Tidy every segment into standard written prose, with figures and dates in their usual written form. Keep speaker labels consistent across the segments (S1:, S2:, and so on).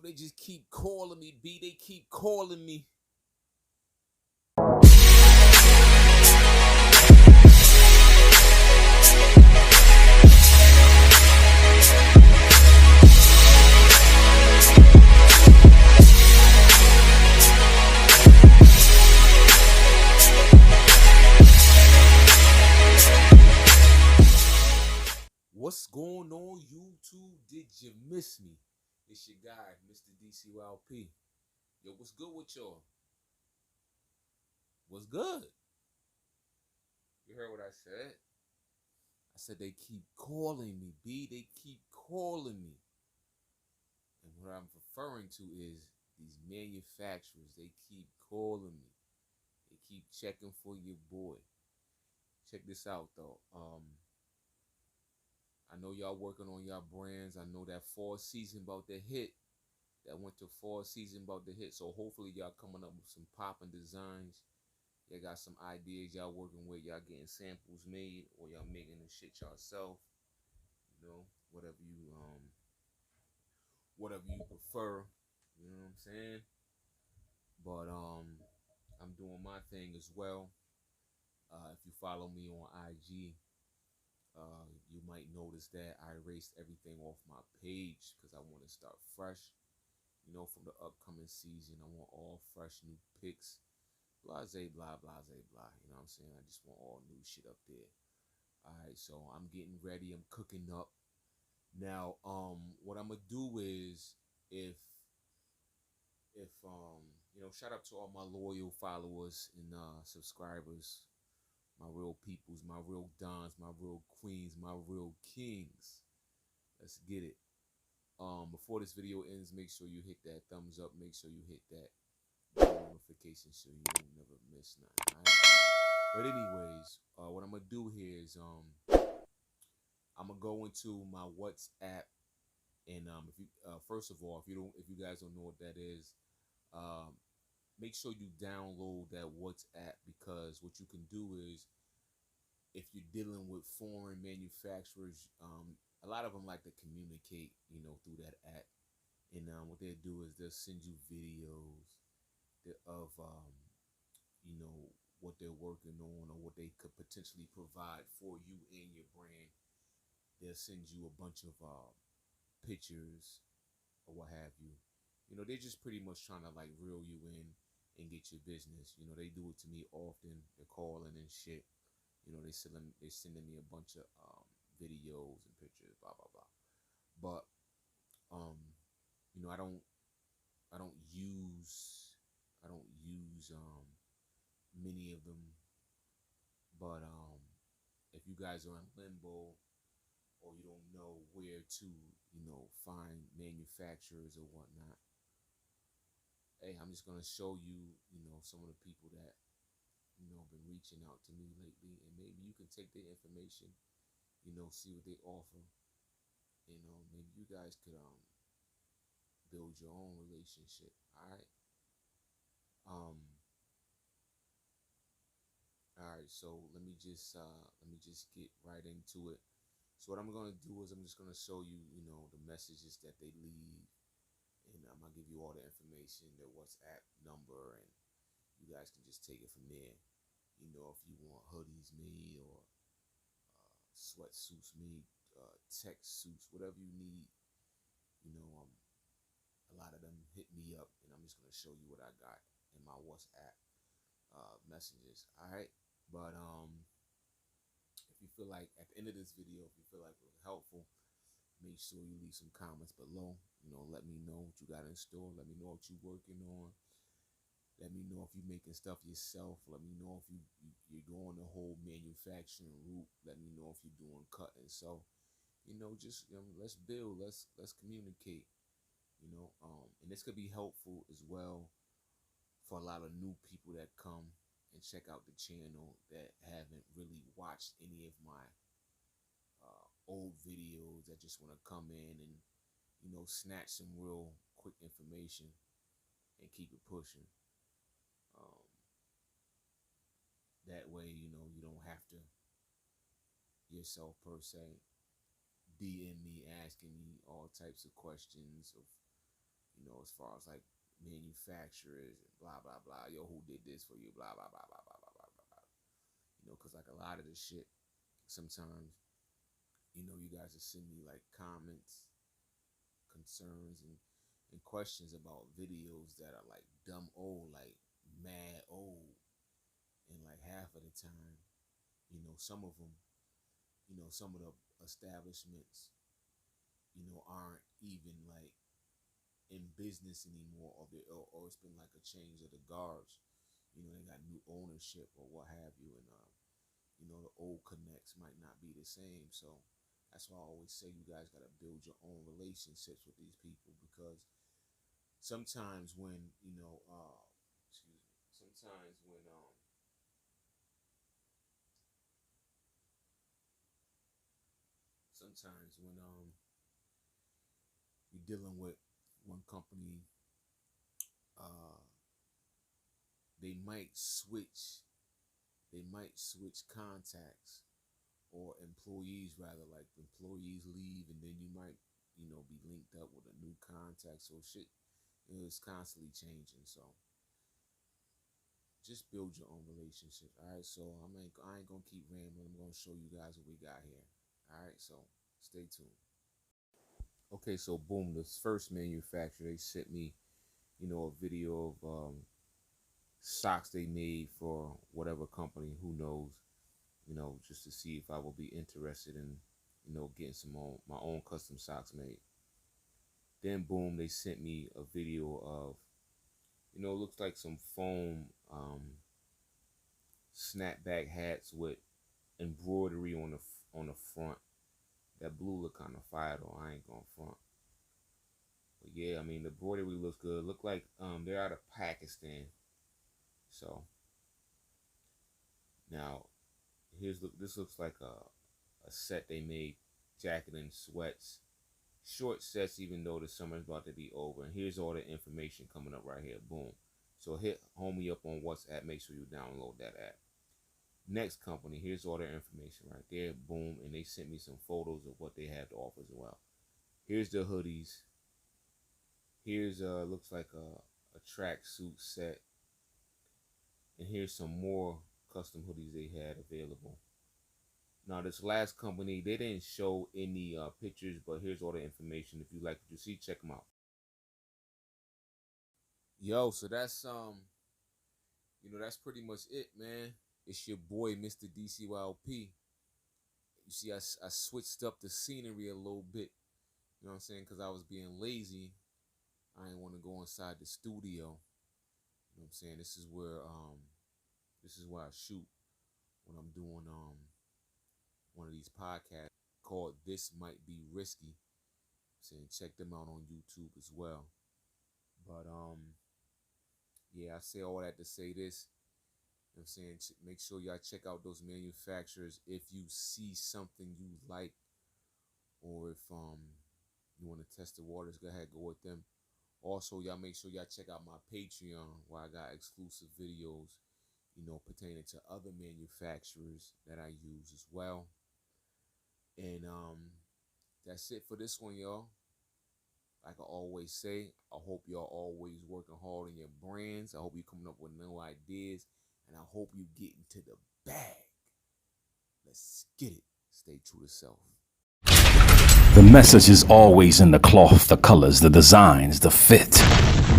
S1: Yo, they just keep calling me, B. They keep calling me. What's going on, YouTube? Did you miss me? It's your guy, Mr. DCYLP. Yo, what's good with y'all? What's good? You heard what I said? I said they keep calling me, B. They keep calling me. And what I'm referring to is these manufacturers. They keep calling me. They keep checking for your boy. Check this out, though. I know y'all working on y'all brands. I know that fall season about to hit. That winter fall season about to hit. So hopefully y'all coming up with some popping designs. Y'all got some ideas y'all working with. Y'all getting samples made, or y'all making the shit yourself. You know, whatever you prefer. You know what I'm saying? But I'm doing my thing as well. If you follow me on IG, you might notice that I erased everything off my page because I want to start fresh. You know, from the upcoming season, I want all fresh new pics. Blase, blah, blase, blah. You know what I'm saying? I just want all new shit up there. All right, so I'm getting ready. I'm cooking up. Now, what I'm gonna do is, if you know, shout out to all my loyal followers and subscribers. My real peoples, my real dons, my real queens, my real kings. Let's get it. Before this video ends, make sure you hit that thumbs up. Make sure you hit that notification so you don't never miss nothing. Right? But anyways, what I'm gonna do here is I'm gonna go into my WhatsApp, and if you first of all, if you guys don't know what that is, make sure you download that WhatsApp, because what you can do is, if you're dealing with foreign manufacturers, a lot of them like to communicate, you know, through that app. And what they'll do is they'll send you videos of, you know, what they're working on or what they could potentially provide for you and your brand. They'll send you a bunch of pictures or what have you. You know, they're just pretty much trying to like reel you in and get your business. You know, they do it to me often. They're calling and shit. You know, they sending me a bunch of videos and pictures, blah blah blah. But you know, I don't use many of them. But if you guys are in limbo, or you don't know where to, you know, find manufacturers or whatnot, hey, I'm just gonna show you, you know, some of the people that, you know, been reaching out to me lately, and maybe you can take their information, you know, see what they offer. You know, maybe you guys could build your own relationship. All right. All right. So let me just get right into it. So what I'm gonna do is I'm just gonna show you, you know, the messages that they leave, and I'm gonna give you all the information, their WhatsApp number, and you guys can just take it from there. You know, if you want hoodies made, or sweatsuits made, tech suits, whatever you need, you know, a lot of them hit me up, and I'm just gonna show you what I got in my WhatsApp messages. All right, but if you feel like at the end of this video, if you feel like it was helpful, make sure you leave some comments below. You know, let me know what you got in store. Let me know what you're working on. Let me know if you're making stuff yourself. Let me know if you're going the whole manufacturing route. Let me know if you're doing cutting. So, you know, just, you know, let's build. Let's communicate. You know, and this could be helpful as well for a lot of new people that come and check out the channel that haven't really watched any of my old videos, that just want to come in and, you know, snatch some real quick information and keep it pushing. That way, you know, you don't have to yourself per se DM me asking me all types of questions of, as far as like manufacturers, blah blah blah. Yo, who did this for you? Blah blah blah blah blah blah blah blah. Because like a lot of this shit, sometimes, you guys will send me like comments, concerns, and questions about videos that are like dumb old, like mad old, and like half of the time, some of them, some of the establishments, aren't even like in business anymore, or it's been like a change of the guards. They got new ownership or what have you, and the old connects might not be the same. So that's why I always say you guys gotta build your own relationships with these people, because sometimes when sometimes when you're dealing with one company, they might switch contacts, or employees rather, like employees leave, and then you might be linked up with a new contact. So shit is constantly changing. So just build your own relationships. All right, so I ain't gonna keep rambling. I'm gonna show you guys what we got here. All right, so stay tuned. Okay, so boom, this first manufacturer, they sent me a video of socks they made for whatever company, who knows, just to see if I will be interested in getting my own custom socks made. Then boom, they sent me a video of looks like some foam snapback hats with embroidery on the front. That blue look kind of fire though, I ain't gonna front. But yeah, I mean, the embroidery looks good. Look like they're out of Pakistan. So now this looks like a set they made, jacket and sweats, short sets, even though the summer's about to be over. And here's all the information coming up right here. Boom. So hit homie up on WhatsApp. Make sure you download that app. Next company, here's all their information right there. Boom. And they sent me some photos of what they have to offer as well. Here's the hoodies. Here's looks like a tracksuit set. And here's some more custom hoodies they had available. Now, this last company, they didn't show any pictures, but here's all the information. If you like what you see, check them out. Yo, so that's that's pretty much it, man. It's your boy, Mr. DCYLP. You see, I switched up the scenery a little bit. You know what I'm saying? Because I was being lazy. I didn't want to go inside the studio. You know what I'm saying? This is where I shoot when I'm doing one of these podcasts called This Might Be Risky. Saying check them out on YouTube as well. But yeah, I say all that to say this. You know what I'm saying? Make sure y'all check out those manufacturers if you see something you like, or if you want to test the waters, go ahead, go with them. Also, y'all make sure y'all check out my Patreon, where I got exclusive videos, pertaining to other manufacturers that I use as well. And that's it for this one, y'all. Like I always say, I hope y'all always working hard on your brands. I hope you coming up with new ideas, and I hope you get into the bag. Let's get it. Stay true to self.
S2: The message is always in the cloth, the colors, the designs, the fit.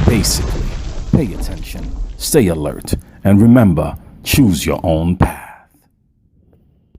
S2: Basically, pay attention, stay alert, and remember, choose your own path.